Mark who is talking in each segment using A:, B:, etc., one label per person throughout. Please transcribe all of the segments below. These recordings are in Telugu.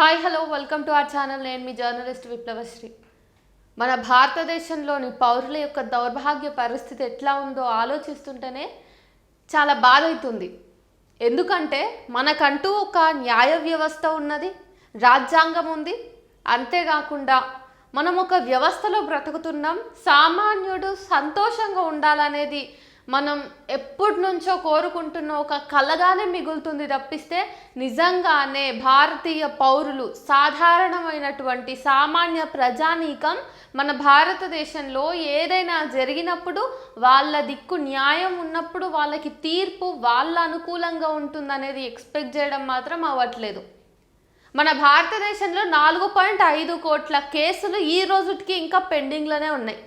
A: Hi hello welcome to our channel. నేను మీ జర్నలిస్ట్ విప్లవశ్రీ. మన భారతదేశంలోని పౌరుల యొక్క దౌర్భాగ్య పరిస్థితి ఎట్లా ఉందో ఆలోచిస్తుంటేనే చాలా బాధ అవుతుంది. ఎందుకంటే మనకంటూ ఒక న్యాయ వ్యవస్థ ఉన్నది, రాజ్యాంగం ఉంది. అంతేకాకుండా మనం ఒక వ్యవస్థలో బ్రతుకుతున్నాం. సామాన్యుడు సంతోషంగా ఉండాలనేది మనం ఎప్పటి నుంచో కోరుకుంటున్న ఒక కలగానే మిగులుతుంది తప్పిస్తే నిజంగానే భారతీయ పౌరులు, సాధారణమైనటువంటి సామాన్య ప్రజానీకం మన భారతదేశంలో ఏదైనా జరిగినప్పుడు వాళ్ళ దిక్కు న్యాయం ఉన్నప్పుడు వాళ్ళకి తీర్పు వాళ్ళ అనుకూలంగా ఉంటుందనేది ఎక్స్పెక్ట్ చేయడం మాత్రం అవ్వట్లేదు. మన భారతదేశంలో 4.5 కోట్ల కేసులు ఈ రోజుకి ఇంకా పెండింగ్లోనే ఉన్నాయి.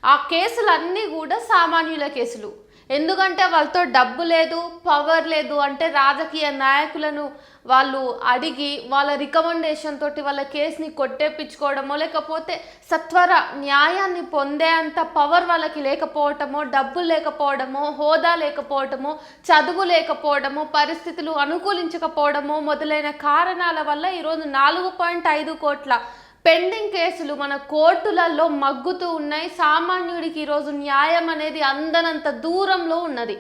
A: ఆ కేసులన్నీ కూడా సామాన్యుల కేసులు. ఎందుకంటే వాళ్ళతో డబ్బు లేదు, పవర్ లేదు, అంటే రాజకీయ నాయకులను వాళ్ళు అడిగి వాళ్ళ రికమెండేషన్ తోటి వాళ్ళ కేసుని కొట్టేపించుకోవడమో, లేకపోతే సత్వర న్యాయాన్ని పొందే అంత పవర్ వాళ్ళకి లేకపోవటమో, డబ్బు లేకపోవడమో, హోదా లేకపోవడమో, చదువు లేకపోవడమో, పరిస్థితులు అనుకూలించకపోవడమో మొదలైన కారణాల వల్ల ఈరోజు 4.5 కోట్ల పెండింగ్ కేసులు మన కోర్టులలో మగ్గుతూ ఉన్నాయి. సామాన్యుడికి ఈరోజు న్యాయం అనేది అందనంత దూరంలో ఉన్నది.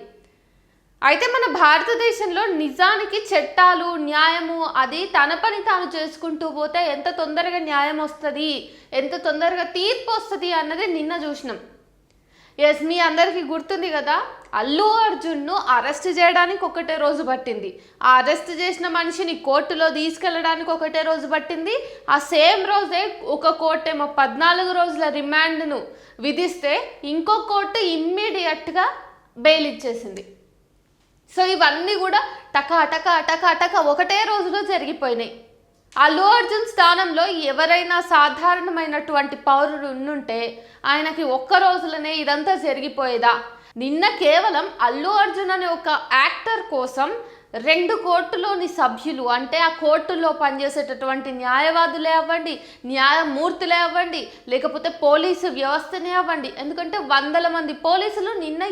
A: అయితే మన భారతదేశంలో నిజానికి చట్టాలు, న్యాయము అది తన పని తాను చేసుకుంటూ పోతే ఎంత తొందరగా న్యాయం వస్తుంది, ఎంత తొందరగా తీర్పు వస్తుంది అన్నది నిన్న చూసినాం. ఎస్, మీ అందరికీ గుర్తుంది కదా, అల్లు అర్జున్ను అరెస్ట్ చేయడానికి ఒకటే రోజు పట్టింది. ఆ అరెస్ట్ చేసిన మనిషిని కోర్టులో తీసుకెళ్ళడానికి ఒకటే రోజు పట్టింది. ఆ సేమ్ రోజే ఒక కోర్టు ఏమో 14 రోజుల రిమాండ్ను విధిస్తే ఇంకో కోర్టు ఇమ్మీడియట్గా బెయిల్ ఇచ్చేసింది. సో ఇవన్నీ కూడా టక ఒకటే రోజులో జరిగిపోయినాయి. అల్లు అర్జున్ స్థానంలో ఎవరైనా సాధారణమైనటువంటి పౌరుడు ఉండుంటే ఆయనకి ఒక్క రోజులోనే ఇదంతా జరిగిపోయేదా? నిన్న కేవలం అల్లు అర్జున్ అనే ఒక యాక్టర్ కోసం 2 కోర్టులోని సభ్యులు, అంటే ఆ కోర్టుల్లో పనిచేసేటటువంటి న్యాయవాదులే అవ్వండి, న్యాయమూర్తులే అవ్వండి, లేకపోతే పోలీసు వ్యవస్థనే అవ్వండి, ఎందుకంటే వందల మంది పోలీసులు నిన్న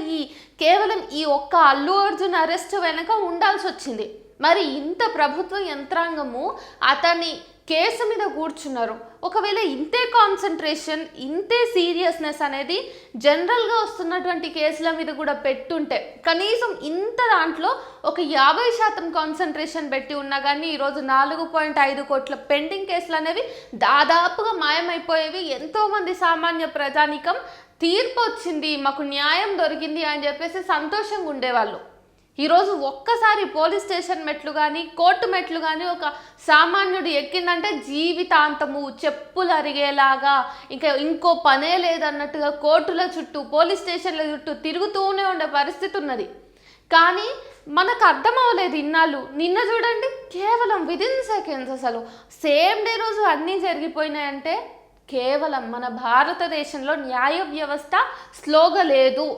A: కేవలం ఈ ఒక్క అల్లు అర్జున్ అరెస్ట్ వెనక ఉండాల్సి వచ్చింది. మరి ఇంత ప్రభుత్వ యంత్రాంగము అతని కేసు మీద కూర్చున్నారు. ఒకవేళ ఇంతే కాన్సన్ట్రేషన్, ఇంతే సీరియస్నెస్ అనేది జనరల్గా వస్తున్నటువంటి కేసుల మీద కూడా పెట్టుంటే, కనీసం ఇంత దాంట్లో ఒక 50% కాన్సన్ట్రేషన్ పెట్టి ఉన్నా కానీ ఈరోజు 4.5 కోట్ల పెండింగ్ కేసులు అనేవి దాదాపుగా మాయమైపోయేవి. ఎంతోమంది సామాన్య ప్రజానీకం తీర్పు వచ్చింది, మాకు న్యాయం దొరికింది అని చెప్పేసి సంతోషంగా ఉండేవాళ్ళు. ఈరోజు ఒక్కసారి పోలీస్ స్టేషన్ మెట్లు కానీ, కోర్టు మెట్లు కానీ ఒక సామాన్యుడు ఎక్కిందంటే జీవితాంతము చెప్పులు అరిగేలాగా ఇంకా ఇంకో పనే లేదన్నట్టుగా కోర్టుల చుట్టూ, పోలీస్ స్టేషన్ల చుట్టూ తిరుగుతూనే ఉండే పరిస్థితి ఉన్నది. కానీ మనకు అర్థం అవ్వలేదు ఇన్నాళ్ళు. నిన్న చూడండి, కేవలం విదిన్ సెకండ్స్, అసలు సేమ్ డే రోజు అన్నీ జరిగిపోయినాయంటే కేవలం మన భారతదేశంలో న్యాయ వ్యవస్థ స్లోగా లేదు.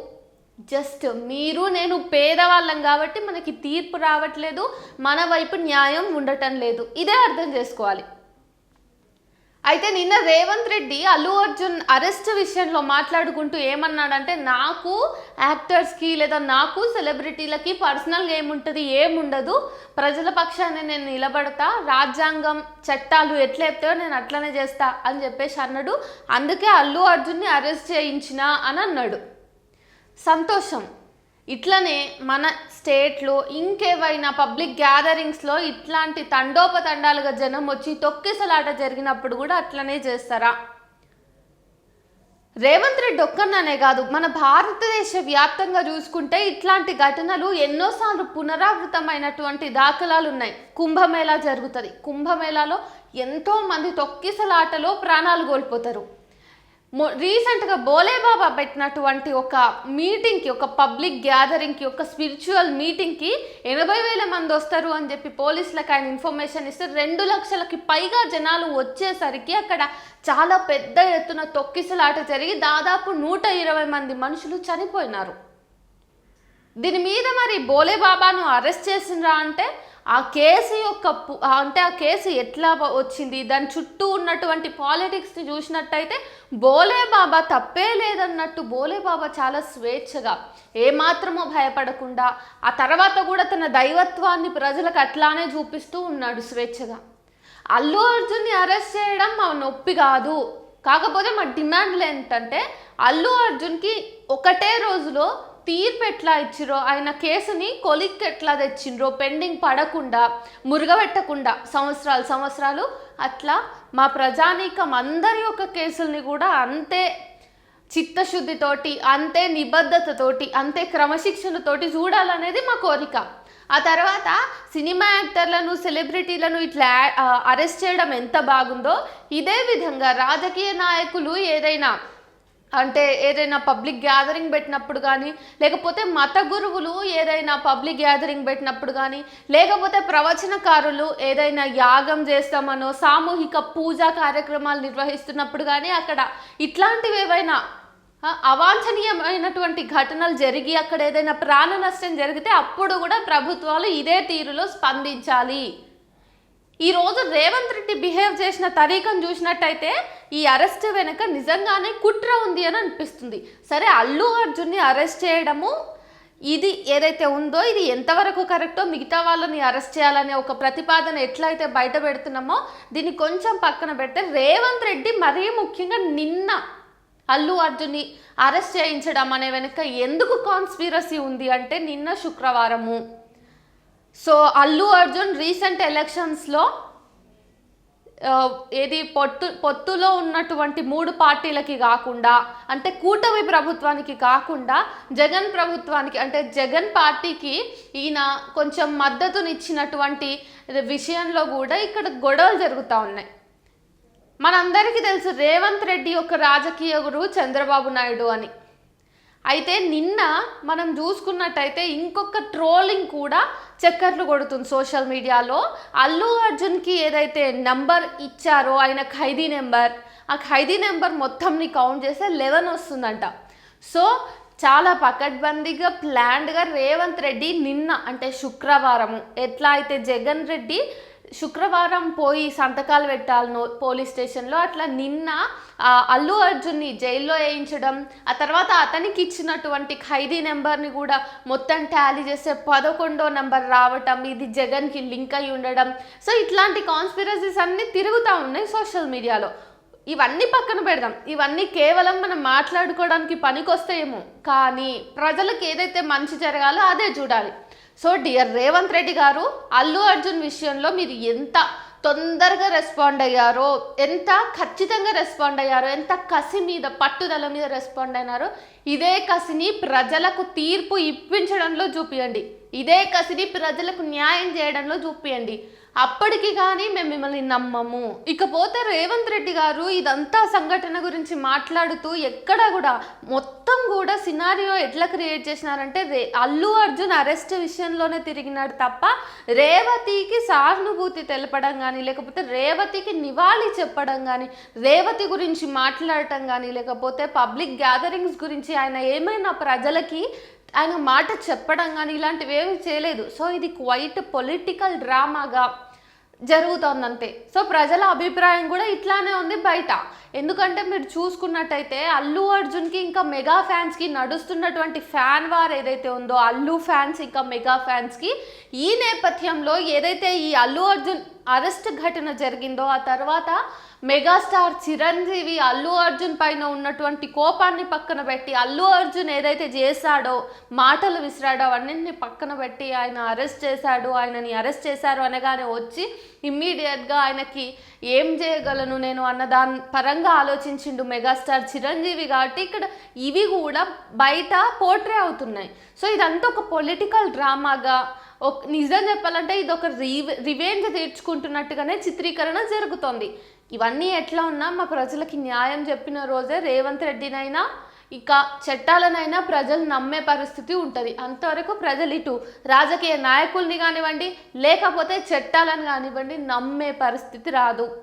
A: జస్ట్ మీరు నేను పేదవాళ్ళం కాబట్టి మనకి తీర్పు రావట్లేదు, మన వైపు న్యాయం ఉండటం లేదు, ఇదే అర్థం చేసుకోవాలి. అయితే నిన్న రేవంత్ రెడ్డి అల్లు అర్జున్ అరెస్ట్ విషయంలో మాట్లాడుకుంటూ ఏమన్నాడంటే, నాకు యాక్టర్స్కి లేదా నాకు సెలబ్రిటీలకి పర్సనల్గా ఏముంటుంది, ఏముండదు, ప్రజల పక్షాన్ని నేను నిలబడతా, రాజ్యాంగం చట్టాలు ఎట్లా చెప్తాయో నేను అట్లనే చేస్తా అని చెప్పేసి అన్నాడు. అందుకే అల్లు అర్జున్ని అరెస్ట్ చేయించిన అని అన్నాడు. సంతోషం. ఇట్లనే మన స్టేట్లో ఇంకేవైనా పబ్లిక్ గ్యాదరింగ్స్లో ఇట్లాంటి తండోపతండాలుగా జనం వచ్చి తొక్కిసలాట జరిగినప్పుడు కూడా అట్లనే చేస్తారా? రేవంత్ రెడ్డి ఒక్కననే కాదు, మన భారతదేశ వ్యాప్తంగా చూసుకుంటే ఇట్లాంటి ఘటనలు ఎన్నోసార్లు పునరావృతమైనటువంటి దాఖలాలు ఉన్నాయి. కుంభమేళా జరుగుతుంది. కుంభమేళాలో ఎంతోమంది తొక్కిసలాటలో ప్రాణాలు కోల్పోతారు. రీసెంట్గా బోలేబాబా పెట్టినటువంటి ఒక మీటింగ్కి, ఒక పబ్లిక్ గ్యాదరింగ్కి, ఒక స్పిరిచువల్ మీటింగ్కి 80,000 మంది వస్తారు అని చెప్పి పోలీసులకు ఆయన ఇన్ఫర్మేషన్ ఇస్తే 2 లక్షలకి పైగా జనాలు వచ్చేసరికి అక్కడ చాలా పెద్ద ఎత్తున తొక్కిసలాట జరిగి దాదాపు 120 మంది మనుషులు చనిపోయినారు. దీని మీద మరి బోలేబాబాను అరెస్ట్ చేసిండ్రా అంటే ఆ కేసు యొక్క ఆ కేసు ఎట్లా వచ్చింది, దాని చుట్టూ ఉన్నటువంటి పాలిటిక్స్ని చూసినట్టయితే బోలేబాబా తప్పే లేదన్నట్టు బోలేబాబా చాలా స్వేచ్ఛగా, ఏమాత్రమో భయపడకుండా, ఆ తర్వాత కూడా తన దైవత్వాన్ని ప్రజలకు అట్లానే చూపిస్తూ ఉన్నాడు స్వేచ్ఛగా. అల్లు అర్జున్ని అరెస్ట్ చేయడం మా నొప్పి కాదు. కాకపోతే మా డిమాండ్లు ఏంటంటే అల్లు అర్జున్కి ఒకటే రోజులో తీర్పు ఎట్లా ఇచ్చిరో, ఆయన కేసుని కొలిక్కి ఎట్లా తెచ్చిండ్రో, పెండింగ్ పడకుండా మురుగబెట్టకుండా సంవత్సరాలు అట్లా మా ప్రజానీకం అందరి యొక్క కేసుల్ని కూడా అంతే చిత్తశుద్ధితోటి, అంతే నిబద్ధతతోటి, అంతే క్రమశిక్షణతోటి చూడాలనేది మా కోరిక. ఆ తర్వాత సినిమా యాక్టర్లను, సెలబ్రిటీలను ఇట్లా అరెస్ట్ చేయడం ఎంత బాగుందో, ఇదే విధంగా రాజకీయ నాయకులు ఏదైనా పబ్లిక్ గ్యాదరింగ్ పెట్టినప్పుడు కానీ, లేకపోతే మత గురువులు ఏదైనా పబ్లిక్ గ్యాదరింగ్ పెట్టినప్పుడు కానీ, లేకపోతే ప్రవచనకారులు ఏదైనా యాగం చేస్తామనో సామూహిక పూజా కార్యక్రమాలు నిర్వహిస్తున్నప్పుడు కానీ, అక్కడ ఇట్లాంటివి ఏవైనా అవాంఛనీయమైనటువంటి ఘటనలు జరిగి అక్కడ ఏదైనా ప్రాణ నష్టం జరిగితే అప్పుడు కూడా ప్రభుత్వాలు ఇదే తీరులో స్పందించాలి. ఈరోజు రేవంత్ రెడ్డి బిహేవ్ చేసిన తరీకను చూసినట్టయితే ఈ అరెస్ట్ వెనుక నిజంగానే కుట్ర ఉంది అని అనిపిస్తుంది. సరే, అల్లు అర్జున్ని అరెస్ట్ చేయడము ఇది ఏదైతే ఉందో ఇది ఎంతవరకు కరెక్టో, మిగతా వాళ్ళని అరెస్ట్ చేయాలనే ఒక ప్రతిపాదన ఎట్లయితే బయట పెడుతున్నామో దీన్ని కొంచెం పక్కన పెడితే, రేవంత్ రెడ్డి మరీ ముఖ్యంగా నిన్న అల్లు అర్జున్ని అరెస్ట్ చేయించడం అనే వెనుక ఎందుకు కాన్స్పిరసీ ఉంది అంటే, నిన్న శుక్రవారము అల్లు అర్జున్ రీసెంట్ ఎలక్షన్స్లో పొత్తులో ఉన్నటువంటి 3 పార్టీలకి కాకుండా, అంటే కూటమి ప్రభుత్వానికి కాకుండా జగన్ ప్రభుత్వానికి, అంటే జగన్ పార్టీకి ఈయన కొంచెం మద్దతునిచ్చినటువంటి విషయంలో కూడా ఇక్కడ గొడవలు జరుగుతూ ఉన్నాయి. మనందరికీ తెలుసు రేవంత్ రెడ్డి యొక్క రాజకీయ గురువు చంద్రబాబు నాయుడు అని. అయితే నిన్న మనం చూసుకున్నట్టయితే ఇంకొక ట్రోలింగ్ కూడా చక్కర్లు కొడుతుంది సోషల్ మీడియాలో. అల్లు అర్జున్కి ఏదైతే నెంబర్ ఇచ్చారో ఆయన ఖైదీ నెంబర్, ఆ ఖైదీ నెంబర్ మొత్తంని కౌంట్ చేస్తే 11 వస్తుందంట. చాలా పకడ్బందీగా ప్లాన్డ్గా రేవంత్ రెడ్డి నిన్న, అంటే శుక్రవారము, ఎట్లా అయితే జగన్ రెడ్డి శుక్రవారం పోయి సంతకాలు పెట్టాలనో పోలీస్ స్టేషన్లో, అట్లా నిన్న అల్లు అర్జున్ని జైల్లో వేయించడం, ఆ తర్వాత అతనికి ఇచ్చినటువంటి ఖైదీ నెంబర్ని కూడా మొత్తం టాలీ చేస్తే 11వ నెంబర్ రావటం, ఇది జగన్కి లింక్ అయి ఉండడం. ఇట్లాంటి కాన్స్పిరసీస్ అన్నీ తిరుగుతూ ఉన్నాయి సోషల్ మీడియాలో. ఇవన్నీ పక్కన పెడదాం, ఇవన్నీ కేవలం మనం మాట్లాడుకోవడానికి పనికొస్తాయేమో, కానీ ప్రజలకు ఏదైతే మంచి జరగాలో అదే చూడాలి. డియర్ రేవంత్ రెడ్డి గారు, అల్లు అర్జున్ విషయంలో మీరు ఎంత తొందరగా రెస్పాండ్ అయ్యారో, ఎంత ఖచ్చితంగా రెస్పాండ్ అయ్యారో, ఎంత కసి మీద పట్టుదల మీద రెస్పాండ్ అయినారో, ఇదే కసిని ప్రజలకు తీర్పు ఇప్పించడంలో చూపియండి, ఇదే కసిని ప్రజలకు న్యాయం చేయడంలో చూపియండి. అప్పటికి కానీ మేము మిమ్మల్ని నమ్మము. ఇకపోతే రేవంత్ రెడ్డి గారు ఇదంతా సంఘటన గురించి మాట్లాడుతూ ఎక్కడ కూడా మొత్తం కూడా సినారియో ఎట్లా క్రియేట్ చేసినారంటే, అల్లు అర్జున్ అరెస్ట్ విషయంలోనే తిరిగినాడు తప్ప రేవతికి సానుభూతి తెలపడం కానీ, లేకపోతే రేవతికి నివాళి చెప్పడం కానీ, రేవతి గురించి మాట్లాడటం కానీ, లేకపోతే పబ్లిక్ గ్యాదరింగ్స్ గురించి ఆయన ఏమైనా ప్రజలకి ఆయన మాట చెప్పడం కానీ ఇలాంటివి ఏమీ చేయలేదు. ఇది క్వైట్ పొలిటికల్ డ్రామాగా జరుగుతోందంతే. ప్రజల అభిప్రాయం కూడా ఇట్లానే ఉంది బయట. ఎందుకంటే మీరు చూసుకున్నట్టయితే అల్లు అర్జున్కి ఇంకా మెగా ఫ్యాన్స్కి నడుస్తున్నటువంటి ఫ్యాన్ వార్ ఏదైతే ఉందో, అల్లు ఫ్యాన్స్ ఇంకా మెగా ఫ్యాన్స్కి, ఈ నేపథ్యంలో ఏదైతే ఈ అల్లు అర్జున్ అరెస్ట్ ఘటన జరిగిందో, ఆ తర్వాత మెగాస్టార్ చిరంజీవి అల్లు అర్జున్ పైన ఉన్నటువంటి కోపాన్ని పక్కన పెట్టి, అల్లు అర్జున్ ఏదైతే చేశాడో, మాటలు విసిరాడో అవన్నింటిని పక్కన పెట్టి ఆయనని అరెస్ట్ చేశారు అనగానే వచ్చి ఇమ్మీడియట్గా ఆయనకి ఏం చేయగలను నేను అన్న దాని పరంగా ఆలోచించిండు మెగాస్టార్ చిరంజీవి. కాబట్టి ఇక్కడ ఇవి కూడా బయట పోర్ట్రే అవుతున్నాయి. ఇదంతా ఒక పొలిటికల్ డ్రామాగా, నిజం చెప్పాలంటే ఇది ఒక రివెంజ్ తీర్చుకుంటున్నట్టుగానే చిత్రీకరణ జరుగుతోంది. ఇవన్నీ ఎట్లా ఉన్నా మా ప్రజలకి న్యాయం చెప్పిన రోజే రేవంత్ రెడ్డినైనా ఇక చట్టాలనైనా ప్రజలు నమ్మే పరిస్థితి ఉంటుంది. అంతవరకు ప్రజలు ఇటు రాజకీయ నాయకుల్ని కానివ్వండి, లేకపోతే చట్టాలను కానివ్వండి నమ్మే పరిస్థితి రాదు.